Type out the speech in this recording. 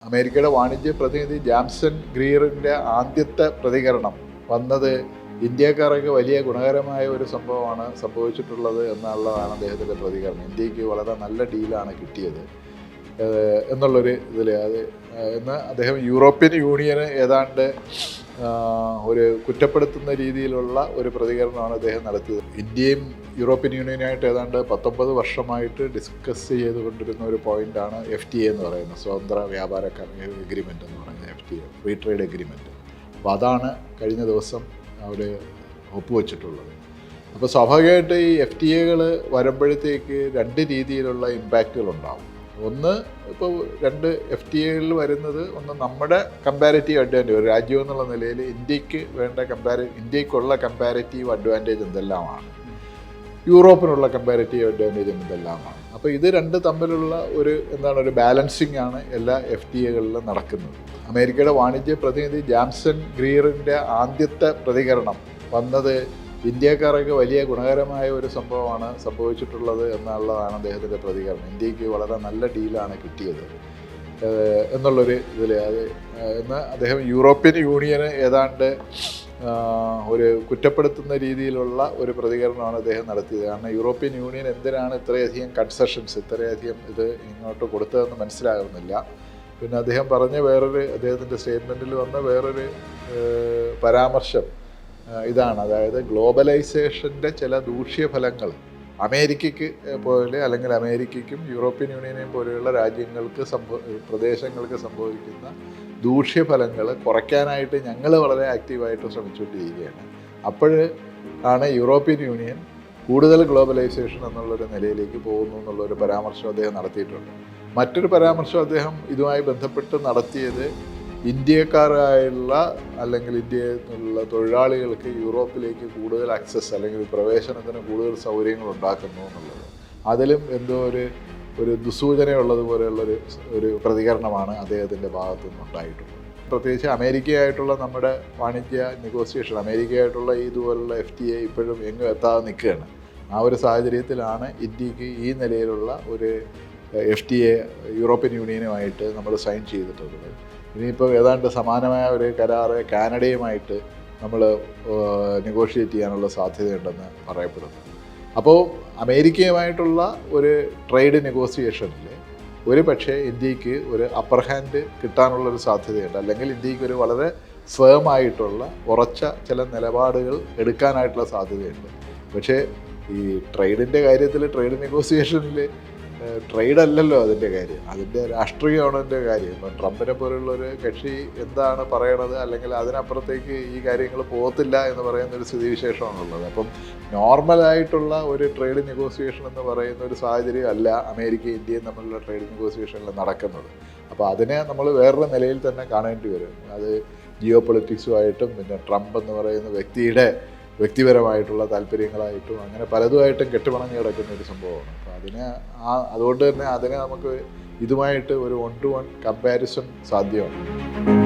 അമേരിക്കയുടെ വാണിജ്യ പ്രതിനിധി ജാംസൺ ഗ്രീറിൻ്റെ ആദ്യത്തെ പ്രതികരണം വന്നത് ഇന്ത്യക്കാർക്ക് വലിയ ഗുണകരമായ ഒരു സംഭവമാണ് സംഭവിച്ചിട്ടുള്ളത് എന്നുള്ളതാണ് അദ്ദേഹത്തിൻ്റെ പ്രതികരണം. ഇന്ത്യക്ക് വളരെ നല്ല ഡീലാണ് കിട്ടിയത് എന്നുള്ളൊരു ഇതിൽ എന്ന് അദ്ദേഹം യൂറോപ്യൻ യൂണിയന് ഏതാണ്ട് ഒരു കുറ്റപ്പെടുത്തുന്ന രീതിയിലുള്ള ഒരു പ്രതികരണമാണ് അദ്ദേഹം നടത്തിയത്. ഇന്ത്യയും യൂറോപ്യൻ യൂണിയനായിട്ട് ഏതാണ്ട് 19 വർഷമായിട്ട് ഡിസ്കസ് ചെയ്തുകൊണ്ടിരുന്ന ഒരു പോയിൻ്റാണ് FTA എന്ന് പറയുന്നത്, സ്വതന്ത്ര വ്യാപാര എഗ്രിമെൻ്റ് എന്ന് പറയുന്നത്, FTA ഫ്രീ ട്രേഡ് എഗ്രിമെൻറ്റ്. അപ്പോൾ അതാണ് കഴിഞ്ഞ ദിവസം അവർ ഒപ്പുവെച്ചിട്ടുള്ളത്. അപ്പോൾ സ്വാഭാവികമായിട്ട് ഈ FTAകൾ വരുമ്പോഴത്തേക്ക് രണ്ട് രീതിയിലുള്ള ഇമ്പാക്റ്റുകളുണ്ടാവും. ഒന്ന്, ഇപ്പോൾ രണ്ട് FTAകളിൽ വരുന്നത്, ഒന്ന് നമ്മുടെ കമ്പാരിറ്റീവ് അഡ്വാൻറ്റേജ്, ഒരു രാജ്യം എന്നുള്ള നിലയിൽ ഇന്ത്യക്കുള്ള കമ്പാരിറ്റീവ് അഡ്വാൻറ്റേജ് എന്തെല്ലാമാണ്, യൂറോപ്പിനുള്ള കമ്പാരിറ്റീവ് അഡ്വാൻറ്റേജ് എന്തെല്ലാമാണ്. അപ്പോൾ ഇത് രണ്ട് തമ്മിലുള്ള ഒരു ബാലൻസിങ് ആണ് എല്ലാ FTAകളിലും നടക്കുന്നത്. അമേരിക്കയുടെ വാണിജ്യ പ്രതിനിധി ജാംസൺ ഗ്രീറിൻ്റെ ആദ്യത്തെ പ്രതികരണം വന്നത് ഇന്ത്യക്കാർക്ക് വലിയ ഗുണകരമായ ഒരു സംഭവമാണ് സംഭവിച്ചിട്ടുള്ളത് എന്നുള്ളതാണ് അദ്ദേഹത്തിൻ്റെ പ്രതികരണം. ഇന്ത്യക്ക് വളരെ നല്ല ഡീലാണ് കിട്ടിയത് എന്നുള്ളൊരു ഇതിൽ എന്ന് അദ്ദേഹം യൂറോപ്യൻ യൂണിയന് ഏതാണ്ട് ഒരു കുറ്റപ്പെടുത്തുന്ന രീതിയിലുള്ള ഒരു പ്രതികരണമാണ് അദ്ദേഹം നടത്തിയത്. കാരണം യൂറോപ്യൻ യൂണിയൻ എന്തിനാണ് ഇത്രയധികം കൺസെഷൻസ്, ഇത്രയധികം ഇത് ഇങ്ങോട്ട് കൊടുത്തതെന്ന് മനസ്സിലാകുന്നില്ല. പിന്നെ അദ്ദേഹം പറഞ്ഞ അദ്ദേഹത്തിൻ്റെ സ്റ്റേറ്റ്മെൻറ്റിൽ വന്ന വേറൊരു പരാമർശം ഇതാണ്, അതായത് ഗ്ലോബലൈസേഷൻ്റെ ചില ദൂഷ്യഫലങ്ങൾ അമേരിക്കയ്ക്ക് പോലെ, അല്ലെങ്കിൽ അമേരിക്കയ്ക്കും യൂറോപ്യൻ യൂണിയനെയും പോലെയുള്ള പ്രദേശങ്ങൾക്ക് സംഭവിക്കുന്ന ദൂഷ്യഫലങ്ങൾ കുറയ്ക്കാനായിട്ട് ഞങ്ങൾ വളരെ ആക്റ്റീവായിട്ട് ശ്രമിച്ചുകൊണ്ടിരിക്കുകയാണ്. അപ്പോഴാണ് യൂറോപ്യൻ യൂണിയൻ കൂടുതൽ ഗ്ലോബലൈസേഷൻ എന്നുള്ളൊരു നിലയിലേക്ക് പോകുന്നു എന്നുള്ളൊരു പരാമർശം അദ്ദേഹം നടത്തിയിട്ടുണ്ട്. മറ്റൊരു പരാമർശം അദ്ദേഹം ഇതുമായി ബന്ധപ്പെട്ട് നടത്തിയത് ഇന്ത്യക്കാരായുള്ള അല്ലെങ്കിൽ ഇന്ത്യയിൽ നിന്നുള്ള തൊഴിലാളികൾക്ക് യൂറോപ്പിലേക്ക് കൂടുതൽ ആക്സസ് അല്ലെങ്കിൽ പ്രവേശനത്തിന് കൂടുതൽ സൗകര്യങ്ങൾ ഉണ്ടാക്കുന്നു എന്നുള്ളത്. അതിലും എന്തോ ഒരു ദുസൂചനയുള്ളതുപോലെയുള്ളൊരു പ്രതികരണമാണ് അദ്ദേഹത്തിൻ്റെ ഭാഗത്തു നിന്നുണ്ടായിട്ടുള്ളത്. പ്രത്യേകിച്ച് അമേരിക്കയായിട്ടുള്ള നമ്മുടെ വാണിജ്യ നെഗോസിയേഷൻ, അമേരിക്കയായിട്ടുള്ള ഇതുപോലുള്ള FTA ഇപ്പോഴും എങ്ങും എത്താതെ നിൽക്കുകയാണ്. ആ ഒരു സാഹചര്യത്തിലാണ് ഇന്ത്യക്ക് ഈ നിലയിലുള്ള ഒരു FTA യൂറോപ്യൻ യൂണിയനുമായിട്ട് നമ്മൾ സൈൻ ചെയ്തിട്ടുള്ളത്. ഇനിയിപ്പോൾ ഏതാണ്ട് സമാനമായ ഒരു കരാറ് കാനഡയുമായിട്ട് നമ്മൾ നെഗോഷിയേറ്റ് ചെയ്യാനുള്ള സാധ്യതയുണ്ടെന്ന് പറയപ്പെടുന്നു. അപ്പോൾ അമേരിക്കയുമായിട്ടുള്ള ഒരു ട്രേഡ് നെഗോസിയേഷനിൽ ഒരു പക്ഷേ ഇന്ത്യക്ക് ഒരു അപ്പർ ഹാൻഡ് കിട്ടാനുള്ളൊരു സാധ്യതയുണ്ട്, അല്ലെങ്കിൽ ഇന്ത്യക്ക് ഒരു വളരെ ഫേമായിട്ടുള്ള ഉറച്ച ചില നിലപാടുകൾ എടുക്കാനായിട്ടുള്ള സാധ്യതയുണ്ട്. പക്ഷേ ഈ ട്രേഡിൻ്റെ കാര്യത്തിൽ, ട്രേഡ് നെഗോസിയേഷനിൽ ട്രേഡ് അല്ലല്ലോ അതിൻ്റെ കാര്യം, അതിൻ്റെ രാഷ്ട്രീയമാണ് അതിൻ്റെ കാര്യം. ഇപ്പം ട്രംപിനെ പോലുള്ളൊരു കക്ഷി എന്താണ് പറയണത്, അല്ലെങ്കിൽ അതിനപ്പുറത്തേക്ക് ഈ കാര്യങ്ങൾ പോകത്തില്ല എന്ന് പറയുന്നൊരു സ്ഥിതിവിശേഷമാണുള്ളത്. അപ്പം നോർമലായിട്ടുള്ള ഒരു ട്രേഡ് നെഗോസിയേഷൻ എന്ന് പറയുന്ന ഒരു സാഹചര്യം അല്ല അമേരിക്കയും ഇന്ത്യയും തമ്മിലുള്ള ട്രേഡ് നെഗോസിയേഷനിൽ നടക്കുന്നത്. അപ്പോൾ അതിനെ നമ്മൾ വേറൊരു നിലയിൽ തന്നെ കാണേണ്ടി വരും. അത് ജിയോ പൊളിറ്റിക്സുമായിട്ടും പിന്നെ ട്രംപ് എന്ന് പറയുന്ന വ്യക്തിപരമായിട്ടുള്ള താല്പര്യങ്ങളായിട്ടും അങ്ങനെ പലതുമായിട്ടും കെട്ടുപണഞ്ഞ് കിടക്കുന്ന ഒരു സംഭവമാണ്. അപ്പോൾ അതുകൊണ്ട് തന്നെ അതിനെ നമുക്ക് ഇതുമായിട്ട് ഒരു 1-to-1 കമ്പാരിസൺ സാധ്യമാണ്.